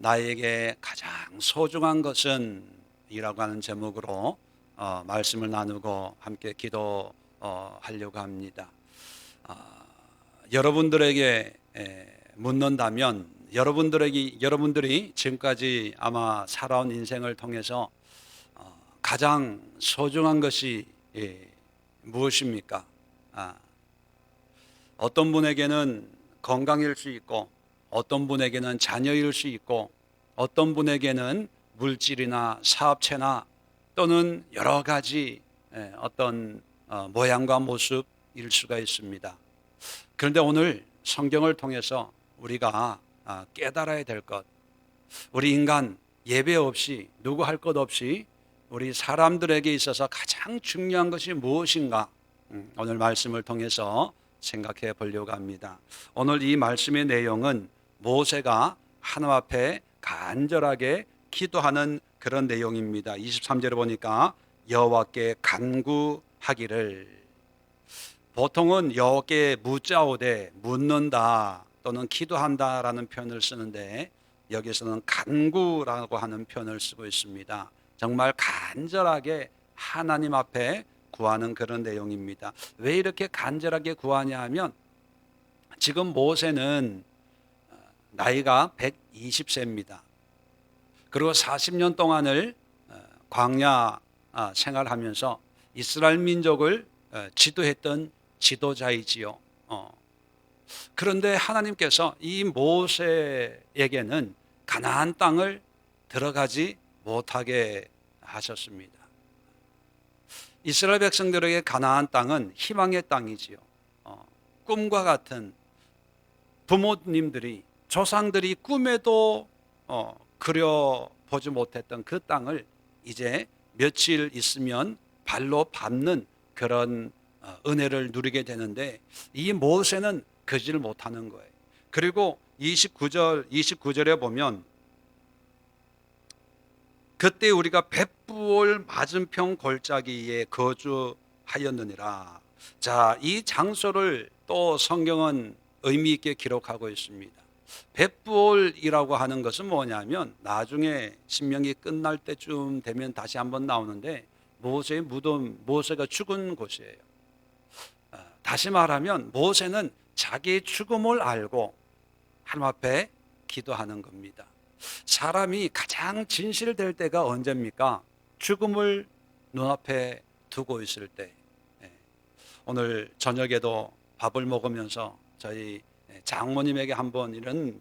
나에게 가장 소중한 것은 이라고 하는 제목으로 말씀을 나누고 함께 기도하려고 합니다. 어, 여러분들에게 묻는다면 여러분들이 지금까지 아마 살아온 인생을 통해서 가장 소중한 것이 무엇입니까? 어떤 분에게는 건강일 수 있고, 어떤 분에게는 자녀일 수 있고, 어떤 분에게는 물질이나 사업체나 또는 여러 가지 어떤 모양과 모습일 수가 있습니다. 그런데 오늘 성경을 통해서 우리가 깨달아야 될 것, 우리 인간 예배 없이 누구 할 것 없이 우리 사람들에게 있어서 가장 중요한 것이 무엇인가, 오늘 말씀을 통해서 생각해 보려고 합니다. 오늘 이 말씀의 내용은 모세가 하나님 앞에 간절하게 기도하는 그런 내용입니다. 23절에 보니까 여호와께 간구하기를, 보통은 여호와께 묻자오되, 묻는다 또는 기도한다라는 표현을 쓰는데 여기서는 간구라고 하는 표현을 쓰고 있습니다. 정말 간절하게 하나님 앞에 구하는 그런 내용입니다. 왜 이렇게 간절하게 구하냐 하면, 지금 모세는 나이가 120세입니다. 그리고 40년 동안을 광야 생활하면서 이스라엘 민족을 지도했던 지도자이지요. 그런데 하나님께서 이 모세에게는 가나안 땅을 들어가지 못하게 하셨습니다. 이스라엘 백성들에게 가나안 땅은 희망의 땅이지요. 꿈과 같은, 부모님들이, 조상들이 꿈에도 그려보지 못했던 그 땅을 이제 며칠 있으면 발로 밟는 그런 은혜를 누리게 되는데, 이 모세는 그지를 못하는 거예요. 그리고 29절에 보면, 그때 우리가 벳부올 맞은편 골짜기에 거주하였느니라. 자, 이 장소를 또 성경은 의미 있게 기록하고 있습니다. 벳부올이라고 하는 것은 뭐냐면, 나중에 신명기 끝날 때쯤 되면 다시 한번 나오는데, 모세의 무덤, 모세가 죽은 곳이에요. 다시 말하면 모세는 자기의 죽음을 알고 하나님 앞에 기도하는 겁니다. 사람이 가장 진실될 때가 언제입니까? 죽음을 눈앞에 두고 있을 때. 오늘 저녁에도 밥을 먹으면서 저희 장모님에게 한번 이런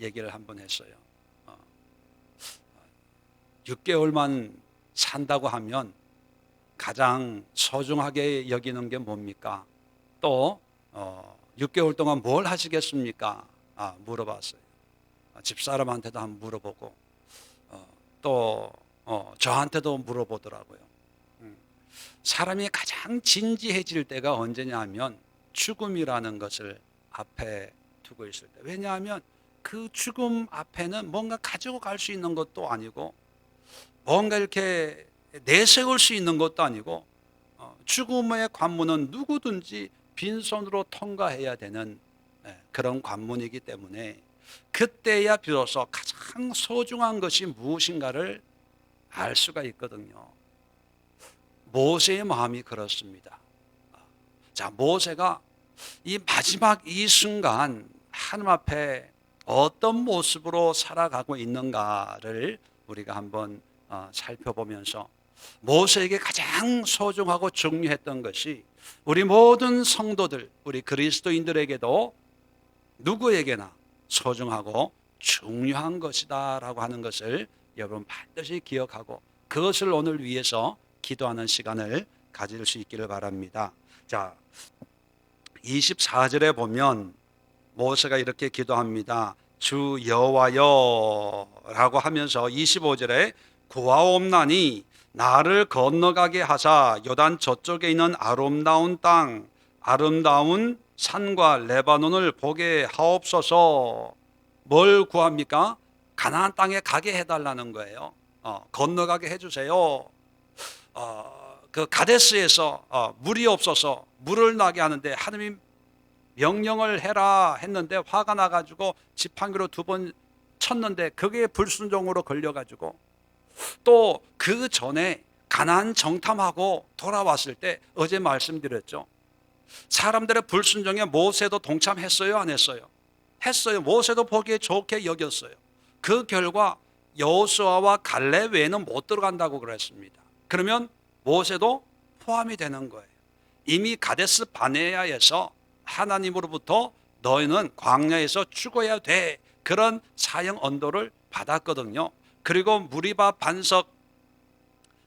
얘기를 한번 했어요. 6개월만 산다고 하면 가장 소중하게 여기는 게 뭡니까? 또 6개월 동안 뭘 하시겠습니까? 물어봤어요. 집사람한테도 한번 물어보고 또 저한테도 물어보더라고요. 사람이 가장 진지해질 때가 언제냐 하면 죽음이라는 것을 앞에 두고 있을 때. 왜냐하면 그 죽음 앞에는 뭔가 가지고 갈 수 있는 것도 아니고, 뭔가 이렇게 내세울 수 있는 것도 아니고, 죽음의 관문은 누구든지 빈손으로 통과해야 되는 그런 관문이기 때문에, 그때야 비로소 가장 소중한 것이 무엇인가를 알 수가 있거든요. 모세의 마음이 그렇습니다. 자, 모세가 이 마지막 이 순간 하나님 앞에 어떤 모습으로 살아가고 있는가를 우리가 한번 살펴보면서, 모세에게 가장 소중하고 중요했던 것이 우리 모든 성도들, 우리 그리스도인들에게도 누구에게나 소중하고 중요한 것이다 라고 하는 것을 여러분 반드시 기억하고, 그것을 오늘 위해서 기도하는 시간을 가질 수 있기를 바랍니다. 자, 24절에 보면 모세가 이렇게 기도합니다. 주 여호와여 라고 하면서 25절에 구하옵나니 나를 건너가게 하사 요단 저쪽에 있는 아름다운 땅, 아름다운 산과 레바논을 보게 하옵소서. 뭘 구합니까? 가나안 땅에 가게 해달라는 거예요. 건너가게 해주세요. 그 가데스에서 물이 없어서 물을 나게 하는데 하느님 명령을 해라 했는데 화가 나가지고 지팡이로 2번 쳤는데 그게 불순종으로 걸려가지고 또 그 전에 가나안 정탐하고 돌아왔을 때 어제 말씀드렸죠. 사람들의 불순종에 모세도 동참했어요, 안 했어요? 했어요. 모세도 보기에 좋게 여겼어요. 그 결과 여호수아와 갈렙 외에는 못 들어간다고 그랬습니다. 그러면 모세도 포함이 되는 거예요. 이미 가데스 바네아에서 하나님으로부터 너희는 광야에서 죽어야 돼, 그런 사형 언도를 받았거든요. 그리고 무리바 반석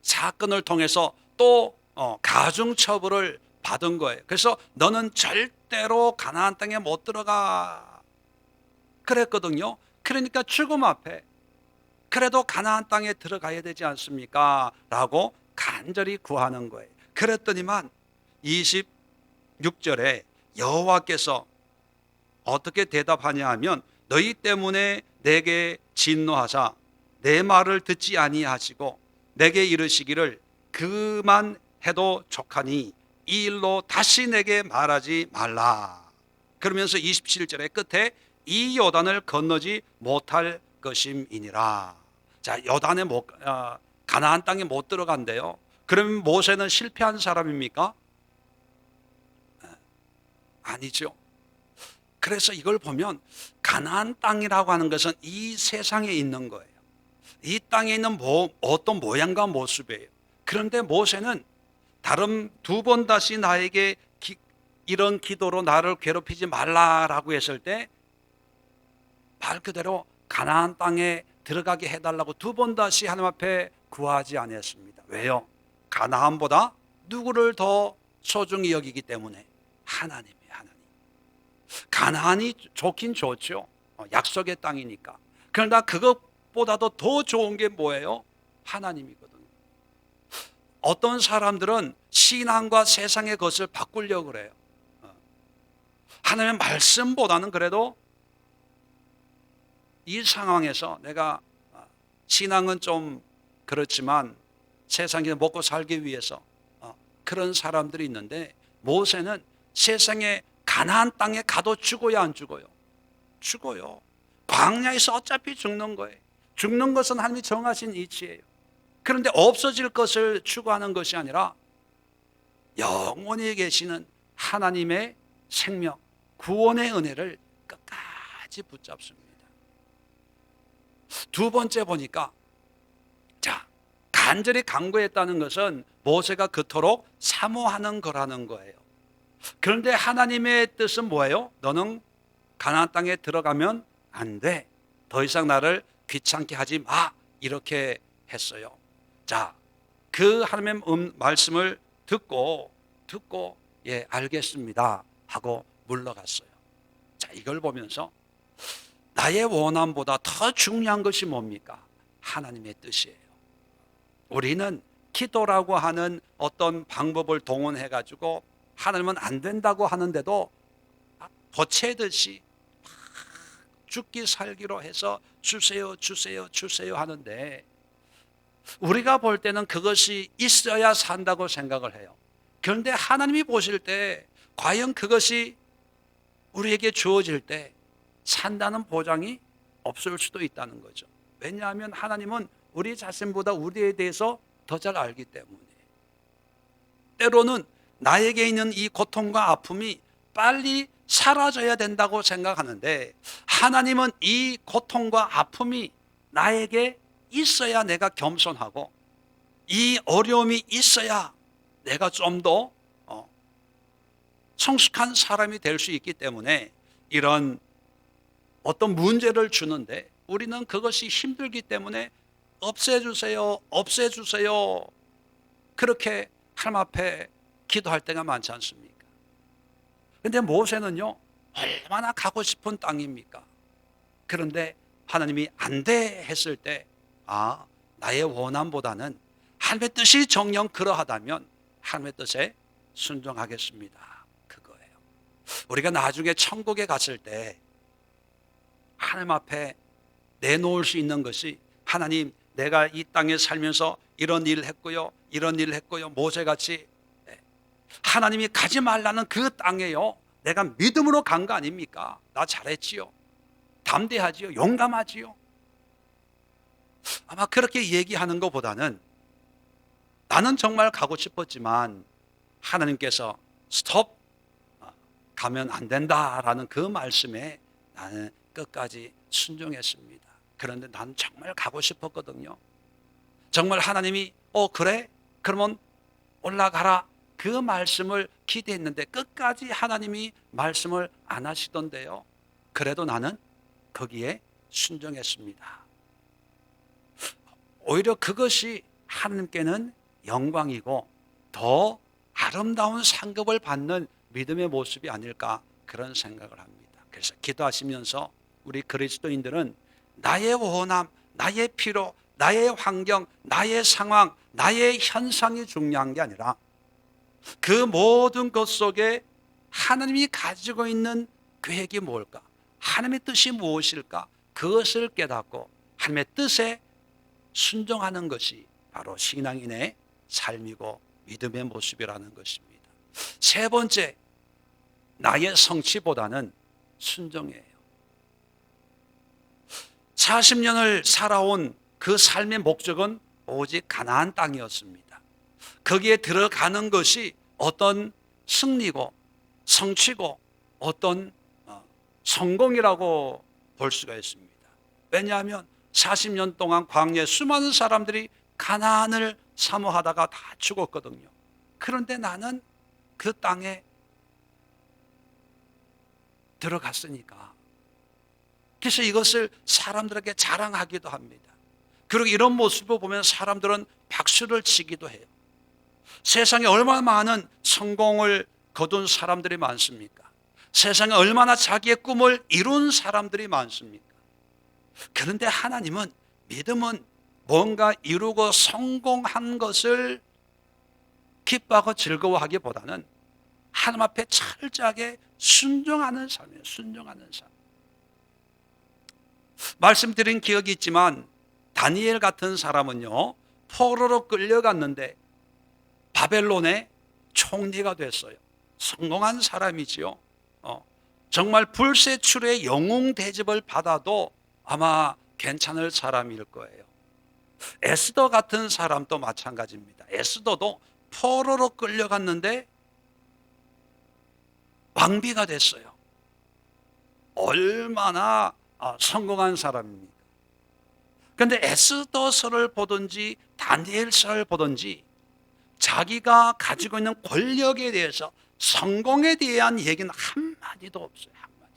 사건을 통해서 또 가중처벌을 받은 거예요. 그래서 너는 절대로 가나안 땅에 못 들어가 그랬거든요. 그러니까 죽음 앞에 그래도 가나안 땅에 들어가야 되지 않습니까? 라고 간절히 구하는 거예요. 그랬더니만 26절에 여호와께서 어떻게 대답하냐 하면 너희 때문에 내게 진노하사 내 말을 듣지 아니하시고 내게 이르시기를 그만 해도 족하니 이 일로 다시 내게 말하지 말라. 그러면서 27절의 끝에 이 요단을 건너지 못할 것임이니라. 자, 요단에 가나안 땅에 못 들어간대요. 그러면 모세는 실패한 사람입니까? 아니죠. 그래서 이걸 보면 가나안 땅이라고 하는 것은 이 세상에 있는 거예요. 이 땅에 있는 어떤 모양과 모습이에요. 그런데 모세는 다른 두 번 다시 나에게 이런 기도로 나를 괴롭히지 말라라고 했을 때 말 그대로 가나안 땅에 들어가게 해달라고 두 번 다시 하나님 앞에 구하지 않았습니다. 왜요? 가나안보다 누구를 더 소중히 여기기 때문에 하나님이에요. 하나님. 가나안이 좋긴 좋죠. 약속의 땅이니까. 그러나 그것보다도 더 좋은 게 뭐예요? 하나님이거든요. 어떤 사람들은 신앙과 세상의 것을 바꾸려고 그래요. 하나님의 말씀보다는 그래도 이 상황에서 내가 신앙은 좀 그렇지만 세상에 먹고 살기 위해서 그런 사람들이 있는데 모세는 세상에 가나안 땅에 가도 죽어야 안 죽어요? 죽어요. 광야에서 어차피 죽는 거예요. 죽는 것은 하나님이 정하신 이치예요. 그런데 없어질 것을 추구하는 것이 아니라 영원히 계시는 하나님의 생명, 구원의 은혜를 끝까지 붙잡습니다. 두 번째 보니까 자, 간절히 간구했다는 것은 모세가 그토록 사모하는 거라는 거예요. 그런데 하나님의 뜻은 뭐예요? 너는 가나안 땅에 들어가면 안 돼. 더 이상 나를 귀찮게 하지 마. 이렇게 했어요. 자, 그 하나님의 말씀을 듣고 예, 알겠습니다 하고 물러갔어요. 자, 이걸 보면서 나의 원함보다 더 중요한 것이 뭡니까? 하나님의 뜻이에요. 우리는 기도라고 하는 어떤 방법을 동원해 가지고 하나님은 안 된다고 하는데도 보채듯이 죽기 살기로 해서 주세요 주세요 주세요 하는데 우리가 볼 때는 그것이 있어야 산다고 생각을 해요. 그런데 하나님이 보실 때 과연 그것이 우리에게 주어질 때 산다는 보장이 없을 수도 있다는 거죠. 왜냐하면 하나님은 우리 자신보다 우리에 대해서 더 잘 알기 때문에. 때로는 나에게 있는 이 고통과 아픔이 빨리 사라져야 된다고 생각하는데 하나님은 이 고통과 아픔이 나에게 있어야 내가 겸손하고 이 어려움이 있어야 내가 좀 더 성숙한 사람이 될 수 있기 때문에 이런 어떤 문제를 주는데 우리는 그것이 힘들기 때문에 없애주세요, 없애주세요. 그렇게 하나님 앞에 기도할 때가 많지 않습니까? 그런데 모세는요, 얼마나 가고 싶은 땅입니까? 그런데 하나님이 안 돼 했을 때, 나의 원함보다는 하나님의 뜻이 정녕 그러하다면 하나님의 뜻에 순종하겠습니다. 그거예요. 우리가 나중에 천국에 갔을 때 하나님 앞에 내놓을 수 있는 것이 하나님, 내가 이 땅에 살면서 이런 일을 했고요, 이런 일을 했고요. 모세같이 하나님이 가지 말라는 그 땅에요, 내가 믿음으로 간 거 아닙니까? 나 잘했지요, 담대하지요, 용감하지요. 아마 그렇게 얘기하는 것보다는 나는 정말 가고 싶었지만 하나님께서 스톱, 가면 안 된다라는 그 말씀에 나는 끝까지 순종했습니다. 그런데 나는 정말 가고 싶었거든요. 정말 하나님이 그래? 그러면 올라가라. 그 말씀을 기대했는데 끝까지 하나님이 말씀을 안 하시던데요. 그래도 나는 거기에 순종했습니다. 오히려 그것이 하나님께는 영광이고 더 아름다운 상급을 받는 믿음의 모습이 아닐까 그런 생각을 합니다. 그래서 기도하시면서 우리 그리스도인들은 나의 원함, 나의 필요, 나의 환경, 나의 상황, 나의 현상이 중요한 게 아니라 그 모든 것 속에 하나님이 가지고 있는 계획이 뭘까? 하나님의 뜻이 무엇일까? 그것을 깨닫고 하나님의 뜻에 순종하는 것이 바로 신앙인의 삶이고 믿음의 모습이라는 것입니다. 세 번째, 나의 성취보다는 순종이에요. 40년을 살아온 그 삶의 목적은 오직 가나안 땅이었습니다. 거기에 들어가는 것이 어떤 승리고 성취고 어떤 성공이라고 볼 수가 있습니다. 왜냐하면 40년 동안 광야에 수많은 사람들이 가나안을 사모하다가 다 죽었거든요. 그런데 나는 그 땅에 들어갔으니까. 그래서 이것을 사람들에게 자랑하기도 합니다. 그리고 이런 모습을 보면 사람들은 박수를 치기도 해요. 세상에 얼마나 많은 성공을 거둔 사람들이 많습니까? 세상에 얼마나 자기의 꿈을 이룬 사람들이 많습니까? 그런데 하나님은, 믿음은 뭔가 이루고 성공한 것을 기뻐하고 즐거워하기보다는 하나님 앞에 철저하게 순종하는 삶이에요. 순종하는 삶. 말씀드린 기억이 있지만 다니엘 같은 사람은요, 포로로 끌려갔는데 바벨론의 총리가 됐어요. 성공한 사람이지요. 정말 불세출의 영웅 대접을 받아도 아마 괜찮을 사람일 거예요. 에스더 같은 사람도 마찬가지입니다. 에스더도 포로로 끌려갔는데 왕비가 됐어요. 얼마나 성공한 사람입니까? 그런데 에스더서를 보든지 다니엘서를 보든지 자기가 가지고 있는 권력에 대해서, 성공에 대한 얘기는 한마디도 없어요. 한마디도.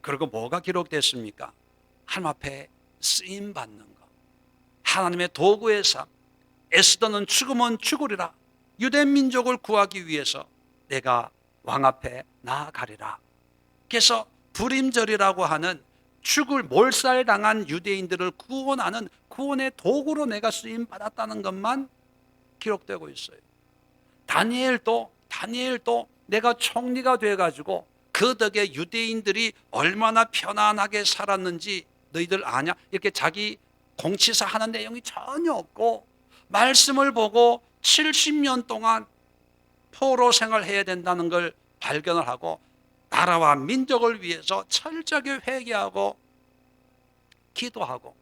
그리고 뭐가 기록됐습니까? 하나님 앞에 쓰임받는 것, 하나님의 도구의 삶. 에스더는 죽으면 죽으리라, 유대 민족을 구하기 위해서 내가 왕 앞에 나아가리라. 그래서 불임절이라고 하는 죽을 몰살당한 유대인들을 구원하는 구원의 도구로 내가 쓰임받았다는 것만 기록되고 있어요. 다니엘도 내가 총리가 돼가지고 그 덕에 유대인들이 얼마나 편안하게 살았는지 너희들 아냐? 이렇게 자기 공치사 하는 내용이 전혀 없고, 말씀을 보고 70년 동안 포로 생활해야 된다는 걸 발견을 하고 나라와 민족을 위해서 철저하게 회개하고 기도하고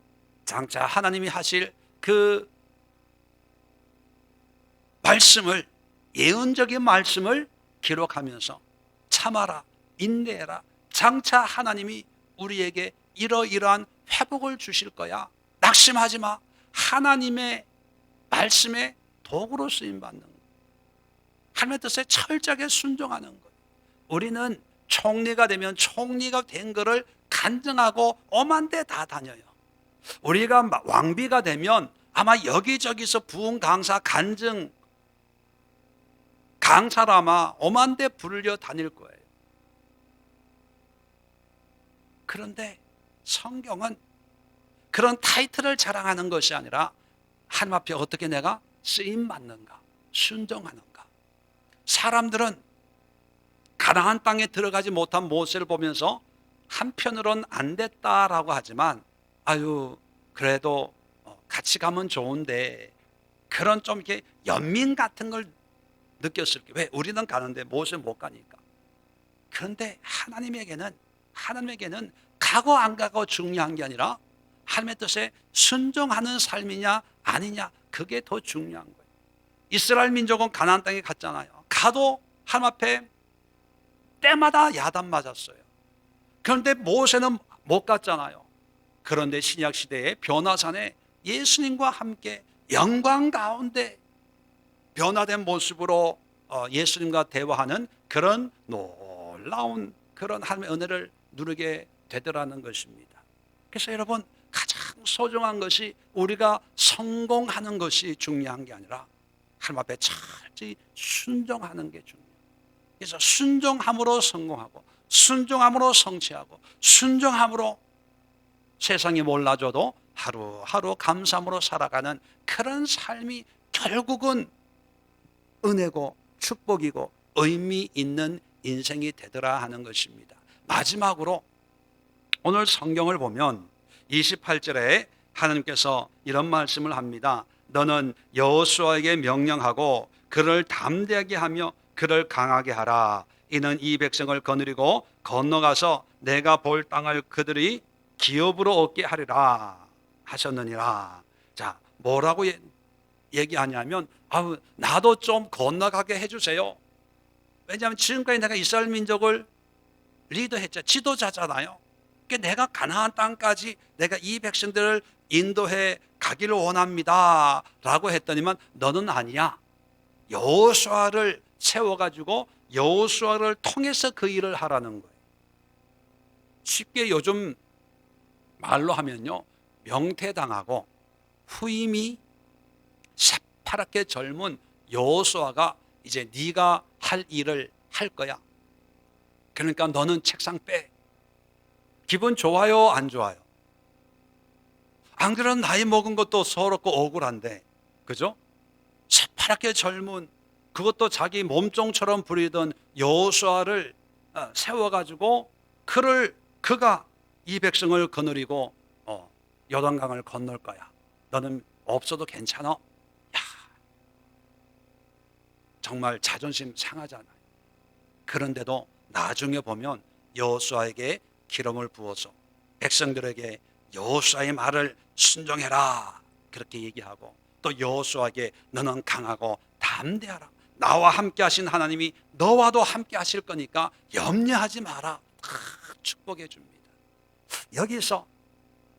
장차 하나님이 하실 그 말씀을, 예언적인 말씀을 기록하면서 참아라, 인내해라, 장차 하나님이 우리에게 이러이러한 회복을 주실 거야, 낙심하지 마, 하나님의 말씀에 도구로 쓰임받는 것, 하나님의 뜻에 철저하게 순종하는 것. 우리는 총리가 되면 총리가 된 거를 간증하고 오만 데 다 다녀요. 우리가 왕비가 되면 아마 여기저기서 부흥 강사, 간증 강사로 아마 오만 데 불려 다닐 거예요. 그런데 성경은 그런 타이틀을 자랑하는 것이 아니라 하나님 앞에 어떻게 내가 쓰임받는가, 순종하는가. 사람들은 가나안 땅에 들어가지 못한 모세를 보면서 한편으론 안 됐다라고 하지만 아유 그래도 같이 가면 좋은데, 그런 좀 이렇게 연민 같은 걸 느꼈을 게, 왜 우리는 가는데 모세 못 가니까. 그런데 하나님에게는 가고 안 가고 중요한 게 아니라 하나님의 뜻에 순종하는 삶이냐 아니냐, 그게 더 중요한 거예요. 이스라엘 민족은 가나안 땅에 갔잖아요. 가도 하나님 앞에 때마다 야단 맞았어요. 그런데 모세는 못 갔잖아요. 그런데 신약 시대의 변화산에 예수님과 함께 영광 가운데 변화된 모습으로 예수님과 대화하는 그런 놀라운 그런 하나님의 은혜를 누리게 되더라는 것입니다. 그래서 여러분, 가장 소중한 것이 우리가 성공하는 것이 중요한 게 아니라 하나님 앞에 철저히 순종하는 게 중요해요. 그래서 순종함으로 성공하고, 순종함으로 성취하고, 순종함으로 세상이 몰라줘도 하루하루 감사함으로 살아가는 그런 삶이 결국은 은혜고 축복이고 의미 있는 인생이 되더라 하는 것입니다. 마지막으로 오늘 성경을 보면 28절에 하나님께서 이런 말씀을 합니다. 너는 여호수아에게 명령하고 그를 담대하게 하며 그를 강하게 하라. 이는 이 백성을 거느리고 건너가서 내가 볼 땅을 그들이 기업으로 얻게 하리라 하셨느니라. 자, 뭐라고 얘기하냐면 나도 좀 건너가게 해주세요. 왜냐하면 지금까지 내가 이스라엘 민족을 리더했죠. 지도자잖아요. 그러니까 내가 가나안 땅까지 내가 이 백성들을 인도해 가기를 원합니다 라고 했더니만 너는 아니야. 여호수아를 세워가지고 여호수아를 통해서 그 일을 하라는 거예요. 쉽게 요즘 말로 하면요, 명퇴당하고 후임이 새파랗게 젊은 여호수아가 이제 네가 할 일을 할 거야. 그러니까 너는 책상 빼. 기분 좋아요, 안 좋아요? 안 그런 나이 먹은 것도 서럽고 억울한데, 그죠? 새파랗게 젊은, 그것도 자기 몸종처럼 부리던 여호수아를 세워가지고 그가 이 백성을 거느리고 요단강을 건널 거야. 너는 없어도 괜찮아. 야, 정말 자존심 상하잖아요. 그런데도 나중에 보면 여호수아에게 기름을 부어서 백성들에게 여호수아의 말을 순종해라 그렇게 얘기하고, 또 여호수아에게 너는 강하고 담대하라. 나와 함께 하신 하나님이 너와도 함께 하실 거니까 염려하지 마라. 다 축복해 줍니다. 여기서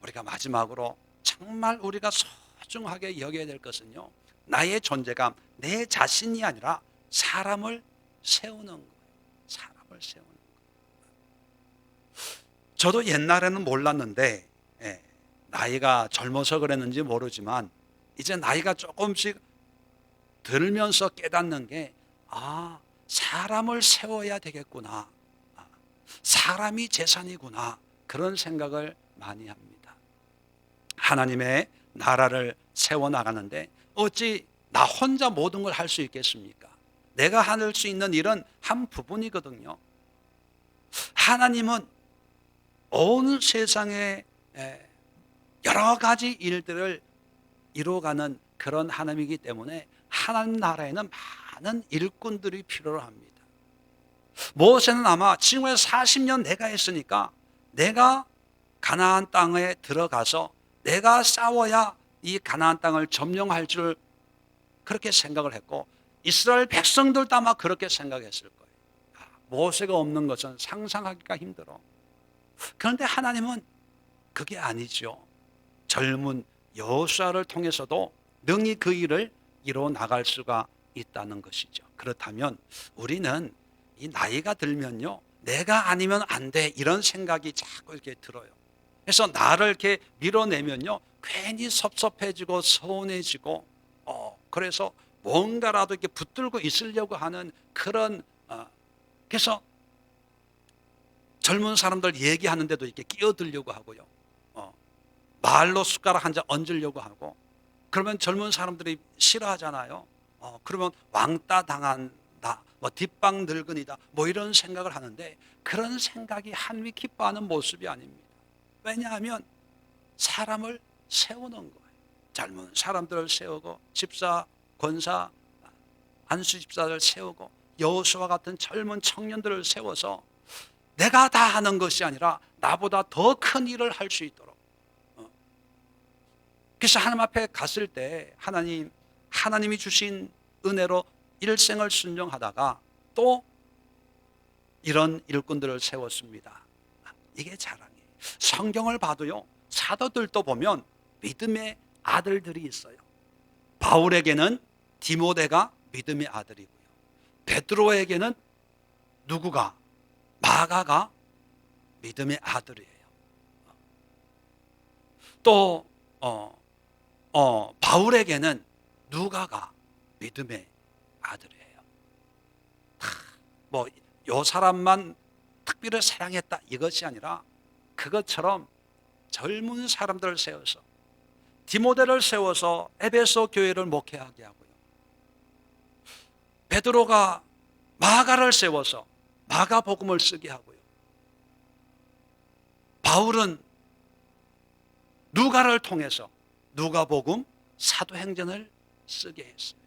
우리가 마지막으로 정말 우리가 소중하게 여겨야 될 것은요, 나의 존재감, 내 자신이 아니라 사람을 세우는 거예요. 사람을 세우는 거예요. 저도 옛날에는 몰랐는데 나이가 젊어서 그랬는지 모르지만 이제 나이가 조금씩 들면서 깨닫는 게, 사람을 세워야 되겠구나, 사람이 재산이구나, 그런 생각을 많이 합니다. 하나님의 나라를 세워나가는데 어찌 나 혼자 모든 걸 할 수 있겠습니까? 내가 할 수 있는 일은 한 부분이거든요. 하나님은 온 세상에 여러 가지 일들을 이루어가는 그런 하나님이기 때문에 하나님 나라에는 많은 일꾼들이 필요로 합니다. 모세는 아마 지금까지 40년 내가 했으니까 내가 가나안 땅에 들어가서 내가 싸워야 이 가나안 땅을 점령할 줄 그렇게 생각을 했고, 이스라엘 백성들도 아마 그렇게 생각했을 거예요. 모세가 없는 것은 상상하기가 힘들어. 그런데 하나님은 그게 아니죠. 젊은 여호수아를 통해서도 능히 그 일을 이루어 나갈 수가 있다는 것이죠. 그렇다면 우리는 이 나이가 들면요, 내가 아니면 안 돼, 이런 생각이 자꾸 이렇게 들어요. 그래서 나를 이렇게 밀어내면요, 괜히 섭섭해지고 서운해지고, 그래서 뭔가라도 이렇게 붙들고 있으려고 하는 그런, 그래서 젊은 사람들 얘기하는데도 이렇게 끼어들려고 하고요, 말로 숟가락 한 잔 얹으려고 하고, 그러면 젊은 사람들이 싫어하잖아요. 그러면 왕따 당한다, 뒷방 늙은이다, 이런 생각을 하는데, 그런 생각이 하나님이 기뻐하는 모습이 아닙니다. 왜냐하면 사람을 세우는 거예요. 젊은 사람들을 세우고, 집사, 권사, 안수 집사를 세우고, 여호수아 같은 젊은 청년들을 세워서 내가 다 하는 것이 아니라 나보다 더 큰 일을 할 수 있도록, 그래서 하나님 앞에 갔을 때 하나님이 주신 은혜로 일생을 순종하다가 또 이런 일꾼들을 세웠습니다. 이게 자랑이에요. 성경을 봐도요, 사도들도 보면 믿음의 아들들이 있어요. 바울에게는 디모데가 믿음의 아들이고요. 베드로에게는 누구가? 마가가 믿음의 아들이에요. 또 바울에게는 누가가 믿음의 아들이에요. 뭐 요 사람만 특별히 사랑했다 이것이 아니라 그것처럼 젊은 사람들을 세워서 디모데를 세워서 에베소 교회를 목회하게 하고요. 베드로가 마가를 세워서 마가복음을 쓰게 하고요. 바울은 누가를 통해서 누가복음, 사도행전을 쓰게 했어요.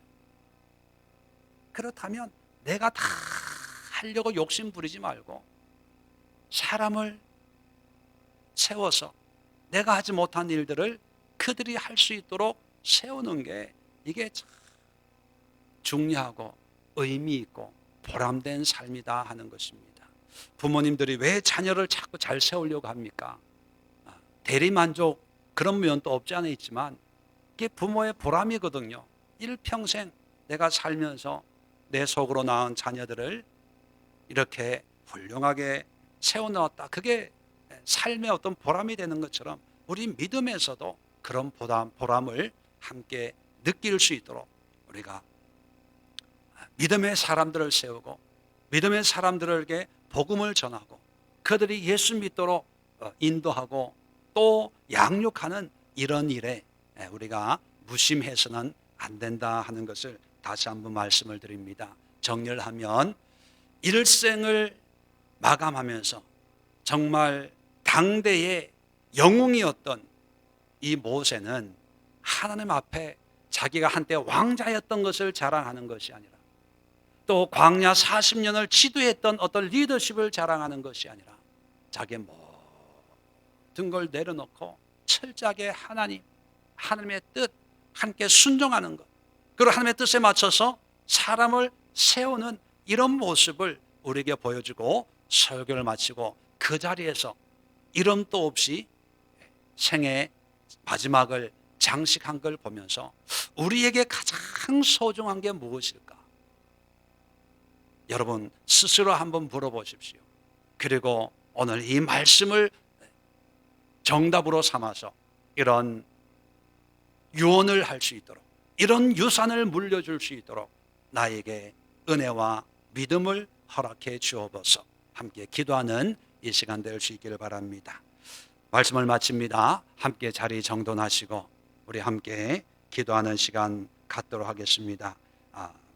그렇다면 내가 다 하려고 욕심 부리지 말고 사람을 세워서 내가 하지 못한 일들을 그들이 할 수 있도록 세우는 게 이게 참 중요하고 의미 있고 보람된 삶이다 하는 것입니다. 부모님들이 왜 자녀를 자꾸 잘 세우려고 합니까? 대리만족 그런 면도 없지 않아 있지만 이게 부모의 보람이거든요. 일평생 내가 살면서 내 속으로 낳은 자녀들을 이렇게 훌륭하게 세워놓았다. 그게 삶의 어떤 보람이 되는 것처럼 우리 믿음에서도 그런 보람을 함께 느낄 수 있도록 우리가 믿음의 사람들을 세우고 믿음의 사람들에게 복음을 전하고 그들이 예수 믿도록 인도하고 또 양육하는 이런 일에 우리가 무심해서는 안 된다 하는 것을 다시 한번 말씀을 드립니다. 정리를 하면 일생을 마감하면서 정말 당대의 영웅이었던 이 모세는 하나님 앞에 자기가 한때 왕자였던 것을 자랑하는 것이 아니라 또 광야 40년을 지도했던 어떤 리더십을 자랑하는 것이 아니라 자기의 모든 걸 내려놓고 철저하게 하나님의 뜻 함께 순종하는 것, 그리고 하나님의 뜻에 맞춰서 사람을 세우는 이런 모습을 우리에게 보여주고 설교를 마치고 그 자리에서 이름도 없이 생애 마지막을 장식한 걸 보면서 우리에게 가장 소중한 게 무엇일까? 여러분 스스로 한번 물어보십시오. 그리고 오늘 이 말씀을 정답으로 삼아서 이런 유언을 할 수 있도록 이런 유산을 물려줄 수 있도록 나에게 은혜와 믿음을 허락해 주옵소서. 함께 기도하는 이 시간 될 수 있기를 바랍니다. 말씀을 마칩니다. 함께 자리 정돈하시고 우리 함께 기도하는 시간 갖도록 하겠습니다.